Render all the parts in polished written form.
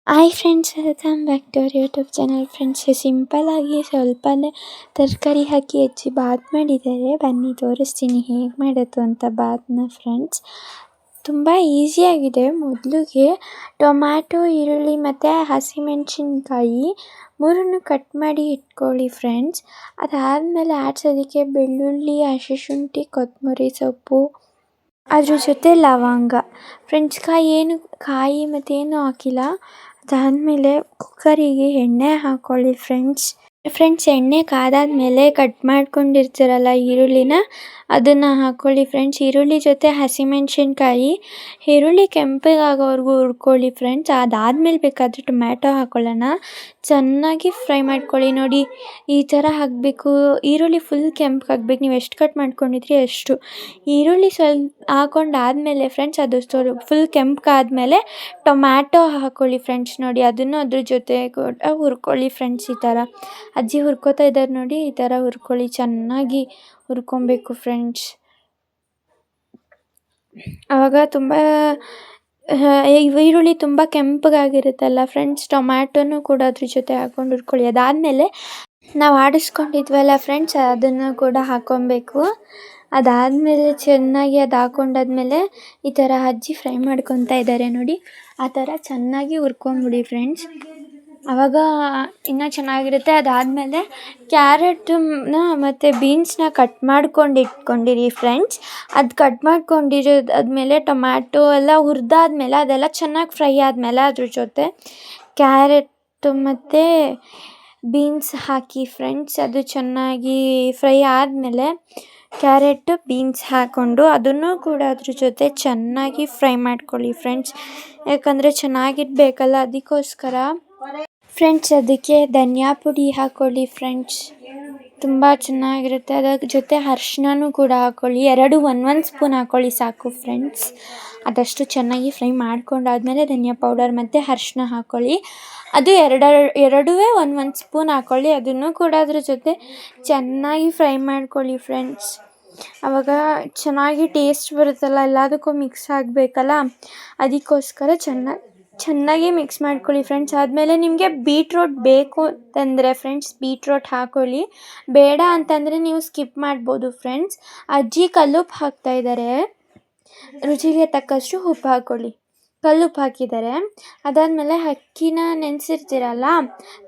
Hi friends, welcome back to our YouTube channel. Friends, ಸಿಂಪಲ್ಲಾಗಿ ಸ್ವಲ್ಪನೇ ತರಕಾರಿ ಹಾಕಿ ಹೆಚ್ಚಿ ಬಾತ್ ಮಾಡಿದ್ದಾರೆ. ಬನ್ನಿ ತೋರಿಸ್ತೀನಿ ಹೇಗೆ ಮಾಡೋದು ಅಂತ ಬಾತ್ನ. ಫ್ರೆಂಡ್ಸ್, ತುಂಬ ಈಸಿಯಾಗಿದೆ. ಮೊದಲಿಗೆ ಟೊಮ್ಯಾಟೊ, ಈರುಳ್ಳಿ ಮತ್ತು ಹಸಿಮೆಣಸಿನ್ಕಾಯಿ ಮೂರನ್ನು ಕಟ್ ಮಾಡಿ ಇಟ್ಕೊಳ್ಳಿ ಫ್ರೆಂಡ್ಸ್. ಅದಾದಮೇಲೆ ಆಡ್ಸೋದಕ್ಕೆ ಬೆಳ್ಳುಳ್ಳಿ, ಹಸಿಶುಂಠಿ, ಕೊತ್ತಂಬರಿ ಸೊಪ್ಪು, ಅದ್ರ ಜೊತೆ ಲವಂಗ. ಫ್ರೆಂಡ್ಸ್, ಕಾಯಿ ಮತ್ತೇನು ಹಾಕಿಲ್ಲ. ಅದಾದಮೇಲೆ ಕುಕ್ಕರಿಗೆ ಎಣ್ಣೆ ಹಾಕ್ಕೊಳ್ಳಿ ಫ್ರೆಂಡ್ಸ್. ಎಣ್ಣೆ ಕಾದಾದ್ಮೇಲೆ ಕಟ್ ಮಾಡ್ಕೊಂಡಿರ್ತೀರಲ್ಲ ಈರುಳ್ಳಿನ, ಅದನ್ನು ಹಾಕ್ಕೊಳ್ಳಿ ಫ್ರೆಂಡ್ಸ್. ಈರುಳ್ಳಿ ಜೊತೆ ಹಸಿಮೆಣಸಿನ್ಕಾಯಿ, ಈರುಳ್ಳಿ ಕೆಂಪಗಾಗೋವರೆಗೂ ಹುರ್ಕೊಳ್ಳಿ ಫ್ರೆಂಡ್ಸ್. ಅದಾದಮೇಲೆ ಬೇಕಾದರೆ ಟೊಮ್ಯಾಟೊ ಹಾಕ್ಕೊಳ್ಳೋಣ. ಚೆನ್ನಾಗಿ ಫ್ರೈ ಮಾಡ್ಕೊಳ್ಳಿ. ನೋಡಿ, ಈ ಥರ ಹಾಕಬೇಕು. ಈರುಳ್ಳಿ ಫುಲ್ ಕೆಂಪಗಾಗ್ಬೇಕು. ನೀವು ಎಷ್ಟು ಕಟ್ ಮಾಡ್ಕೊಂಡಿದ್ರಿ ಅಷ್ಟು. ಈರುಳ್ಳಿ ಸ್ವಲ್ಪ ಹಾಕೊಂಡಾದ್ಮೇಲೆ ಫ್ರೆಂಡ್ಸ್, ಅದು ಫುಲ್ ಕೆಂಪಗಾದ್ಮೇಲೆ ಟೊಮ್ಯಾಟೊ ಹಾಕ್ಕೊಳ್ಳಿ ಫ್ರೆಂಡ್ಸ್. ನೋಡಿ, ಅದನ್ನು ಅದ್ರ ಜೊತೆ ಕೂಡ ಹುರ್ಕೊಳ್ಳಿ ಫ್ರೆಂಡ್ಸ್. ಈ ಥರ ಅಜ್ಜಿ ಹುರ್ಕೋತಾ ಇದ್ದಾರೆ ನೋಡಿ, ಈ ಥರ ಹುರ್ಕೊಳ್ಳಿ. ಚೆನ್ನಾಗಿ ಹುರ್ಕೊಬೇಕು ಫ್ರೆಂಡ್ಸ್. ಆವಾಗ ತುಂಬ ಈರುಳ್ಳಿ ತುಂಬ ಕೆಂಪಗಾಗಿರುತ್ತಲ್ಲ ಫ್ರೆಂಡ್ಸ್, ಟೊಮ್ಯಾಟೊನೂ ಕೂಡ ಅದ್ರ ಜೊತೆ ಹಾಕ್ಕೊಂಡು ಹುರ್ಕೊಳ್ಳಿ. ಅದಾದಮೇಲೆ ನಾವು ಆಡಿಸ್ಕೊಂಡಿದ್ವಲ್ಲ ಫ್ರೆಂಡ್ಸ್, ಅದನ್ನು ಕೂಡ ಹಾಕ್ಕೊಬೇಕು. ಅದಾದಮೇಲೆ ಚೆನ್ನಾಗಿ ಅದು ಹಾಕೊಂಡಾದ್ಮೇಲೆ ಈ ಥರ ಅಜ್ಜಿ ಫ್ರೈ ಮಾಡ್ಕೊತಾ ಇದ್ದಾರೆ ನೋಡಿ, ಆ ಥರ ಚೆನ್ನಾಗಿ ಹುರ್ಕೊಂಬಿಡಿ ಫ್ರೆಂಡ್ಸ್. ಆವಾಗ ಇನ್ನೂ ಚೆನ್ನಾಗಿರುತ್ತೆ. ಅದಾದಮೇಲೆ ಕ್ಯಾರೆಟನ್ನ ಮತ್ತು ಬೀನ್ಸ್ನ ಕಟ್ ಮಾಡ್ಕೊಂಡು ಇಟ್ಕೊಂಡಿರಿ ಫ್ರೆಂಡ್ಸ್. ಅದು ಕಟ್ ಮಾಡ್ಕೊಂಡಿರೋದಾದ್ಮೇಲೆ ಟೊಮ್ಯಾಟೊ ಎಲ್ಲ ಹುರಿದಾದ್ಮೇಲೆ ಅದೆಲ್ಲ ಚೆನ್ನಾಗಿ ಫ್ರೈ ಆದಮೇಲೆ ಅದ್ರ ಜೊತೆ ಕ್ಯಾರೆಟು ಮತ್ತು ಬೀನ್ಸ್ ಹಾಕಿ ಫ್ರೆಂಡ್ಸ್. ಅದು ಚೆನ್ನಾಗಿ ಫ್ರೈ ಆದಮೇಲೆ ಕ್ಯಾರೆಟು, ಬೀನ್ಸ್ ಹಾಕ್ಕೊಂಡು ಅದನ್ನು ಕೂಡ ಅದ್ರ ಜೊತೆ ಚೆನ್ನಾಗಿ ಫ್ರೈ ಮಾಡ್ಕೊಳ್ಳಿ ಫ್ರೆಂಡ್ಸ್. ಯಾಕಂದರೆ ಚೆನ್ನಾಗಿರಬೇಕಲ್ಲ, ಅದಕ್ಕೋಸ್ಕರ ಫ್ರೆಂಡ್ಸ್. ಅದಕ್ಕೆ ಧನಿಯಾ ಪುಡಿ ಹಾಕ್ಕೊಳ್ಳಿ ಫ್ರೆಂಡ್ಸ್, ತುಂಬ ಚೆನ್ನಾಗಿರುತ್ತೆ. ಅದರ ಜೊತೆ ಅರ್ಶಿನನೂ ಕೂಡ ಹಾಕ್ಕೊಳ್ಳಿ. ಒಂದೊಂದು ಸ್ಪೂನ್ ಹಾಕ್ಕೊಳ್ಳಿ ಸಾಕು ಫ್ರೆಂಡ್ಸ್. ಅದಷ್ಟು ಚೆನ್ನಾಗಿ ಫ್ರೈ ಮಾಡ್ಕೊಂಡಾದ್ಮೇಲೆ ಧನಿಯಾ ಪೌಡರ್ ಮತ್ತು ಅರ್ಶಿನ ಹಾಕ್ಕೊಳ್ಳಿ. ಅದು ಎರಡೂ ಒಂದೊಂದು ಸ್ಪೂನ್ ಹಾಕ್ಕೊಳ್ಳಿ. ಅದನ್ನು ಕೂಡ ಅದ್ರ ಜೊತೆ ಚೆನ್ನಾಗಿ ಫ್ರೈ ಮಾಡ್ಕೊಳ್ಳಿ ಫ್ರೆಂಡ್ಸ್. ಆವಾಗ ಚೆನ್ನಾಗಿ ಟೇಸ್ಟ್ ಬರುತ್ತಲ್ಲ, ಎಲ್ಲದಕ್ಕೂ ಮಿಕ್ಸ್ ಆಗಬೇಕಲ್ಲ, ಅದಕ್ಕೋಸ್ಕರ ಚೆನ್ನಾಗಿ ಮಿಕ್ಸ್ ಮಾಡ್ಕೊಳ್ಳಿ ಫ್ರೆಂಡ್ಸ್. ಆದಮೇಲೆ ನಿಮಗೆ ಬೀಟ್ರೋಟ್ ಬೇಕು ಅಂತಂದರೆ ಫ್ರೆಂಡ್ಸ್, ಬೀಟ್ರೋಟ್ ಹಾಕ್ಕೊಳ್ಳಿ. ಬೇಡ ಅಂತಂದರೆ ನೀವು ಸ್ಕಿಪ್ ಮಾಡ್ಬೋದು ಫ್ರೆಂಡ್ಸ್. ಅಜ್ಜಿ ಕಲ್ಲುಪ್ಪು ಹಾಕ್ತಾಯಿದ್ದಾರೆ. ರುಚಿಗೆ ತಕ್ಕಷ್ಟು ಉಪ್ಪು ಹಾಕ್ಕೊಳ್ಳಿ. ಕಲ್ಲುಪ್ಪು ಹಾಕಿದ್ದಾರೆ. ಅದಾದಮೇಲೆ ಅಕ್ಕಿನ ನೆನೆಸಿರ್ತೀರಲ್ಲ,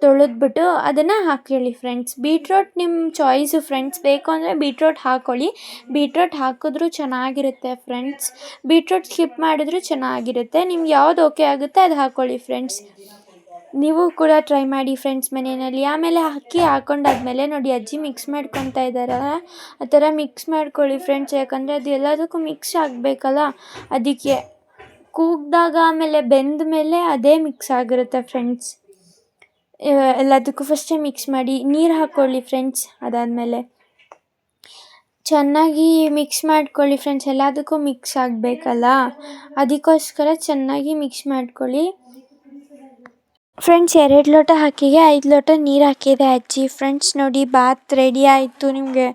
ತೊಳೆದ್ಬಿಟ್ಟು ಅದನ್ನು ಹಾಕ್ಕೊಳ್ಳಿ ಫ್ರೆಂಡ್ಸ್. ಬೀಟ್ರೋಟ್ ನಿಮ್ಮ ಚಾಯ್ಸು ಫ್ರೆಂಡ್ಸ್. ಬೇಕು ಅಂದರೆ ಬೀಟ್ರೋಟ್ ಹಾಕ್ಕೊಳ್ಳಿ. ಬೀಟ್ರೋಟ್ ಹಾಕಿದ್ರೂ ಚೆನ್ನಾಗಿರುತ್ತೆ ಫ್ರೆಂಡ್ಸ್. ಬೀಟ್ರೋಟ್ ಸ್ಕಿಪ್ ಮಾಡಿದ್ರೂ ಚೆನ್ನಾಗಿರುತ್ತೆ. ನಿಮ್ಗೆ ಯಾವ್ದು ಓಕೆ ಆಗುತ್ತೆ ಅದು ಹಾಕ್ಕೊಳ್ಳಿ ಫ್ರೆಂಡ್ಸ್. ನೀವು ಕೂಡ ಟ್ರೈ ಮಾಡಿ ಫ್ರೆಂಡ್ಸ್ ಮನೆಯಲ್ಲಿ. ಆಮೇಲೆ ಅಕ್ಕಿ ಹಾಕ್ಕೊಂಡಾದ್ಮೇಲೆ ನೋಡಿ, ಅಜ್ಜಿ ಮಿಕ್ಸ್ ಮಾಡ್ಕೊತಾ ಇದ್ದಾರಲ್ಲ, ಆ ಥರ ಮಿಕ್ಸ್ ಮಾಡ್ಕೊಳ್ಳಿ ಫ್ರೆಂಡ್ಸ್. ಯಾಕಂದರೆ ಅದು ಎಲ್ಲದಕ್ಕೂ ಮಿಕ್ಸ್ ಆಗಬೇಕಲ್ಲ, ಅದಕ್ಕೆ ಕೂಗಿದಾಗ ಆಮೇಲೆ ಬೆಂದ ಮೇಲೆ ಅದೇ ಮಿಕ್ಸ್ ಆಗಿರುತ್ತೆ ಫ್ರೆಂಡ್ಸ್. ಎಲ್ಲದಕ್ಕೂ ಫಸ್ಟೇ ಮಿಕ್ಸ್ ಮಾಡಿ ನೀರು ಹಾಕ್ಕೊಳ್ಳಿ ಫ್ರೆಂಡ್ಸ್. ಅದಾದಮೇಲೆ ಚೆನ್ನಾಗಿ ಮಿಕ್ಸ್ ಮಾಡ್ಕೊಳ್ಳಿ ಫ್ರೆಂಡ್ಸ್. ಎಲ್ಲದಕ್ಕೂ ಮಿಕ್ಸ್ ಆಗಬೇಕಲ್ಲ, ಅದಕ್ಕೋಸ್ಕರ ಚೆನ್ನಾಗಿ ಮಿಕ್ಸ್ ಮಾಡ್ಕೊಳ್ಳಿ ಫ್ರೆಂಡ್ಸ್. 2 ಲೋಟ ಅಕ್ಕಿಗೆ 5 ಲೋಟ ನೀರು ಹಾಕಿದೆ ಅಜ್ಜಿ ಫ್ರೆಂಡ್ಸ್. ನೋಡಿ, ಬಾತ್ ರೆಡಿ ಆಯಿತು. ನಿಮಗೆ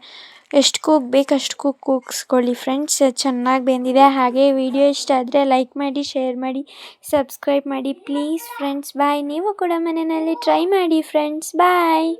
ಎಷ್ಟು ಕೂಗಬೇಕು ಅಷ್ಟು ಕೂಗಿಸ್ಕೊಳ್ಳಿ ಫ್ರೆಂಡ್ಸ್. ಚೆನ್ನಾಗಿ ಬೆಂದಿದೆ. ಹಾಗೆ ವಿಡಿಯೋ ಇಷ್ಟ ಆದರೆ ಲೈಕ್ ಮಾಡಿ, ಶೇರ್ ಮಾಡಿ, ಸಬ್ಸ್ಕ್ರೈಬ್ ಮಾಡಿ ಪ್ಲೀಸ್ ಫ್ರೆಂಡ್ಸ್. ಬಾಯ್. ನೀವು ಕೂಡ ಮನೆಯಲ್ಲಿ ಟ್ರೈ ಮಾಡಿ ಫ್ರೆಂಡ್ಸ್. ಬಾಯ್.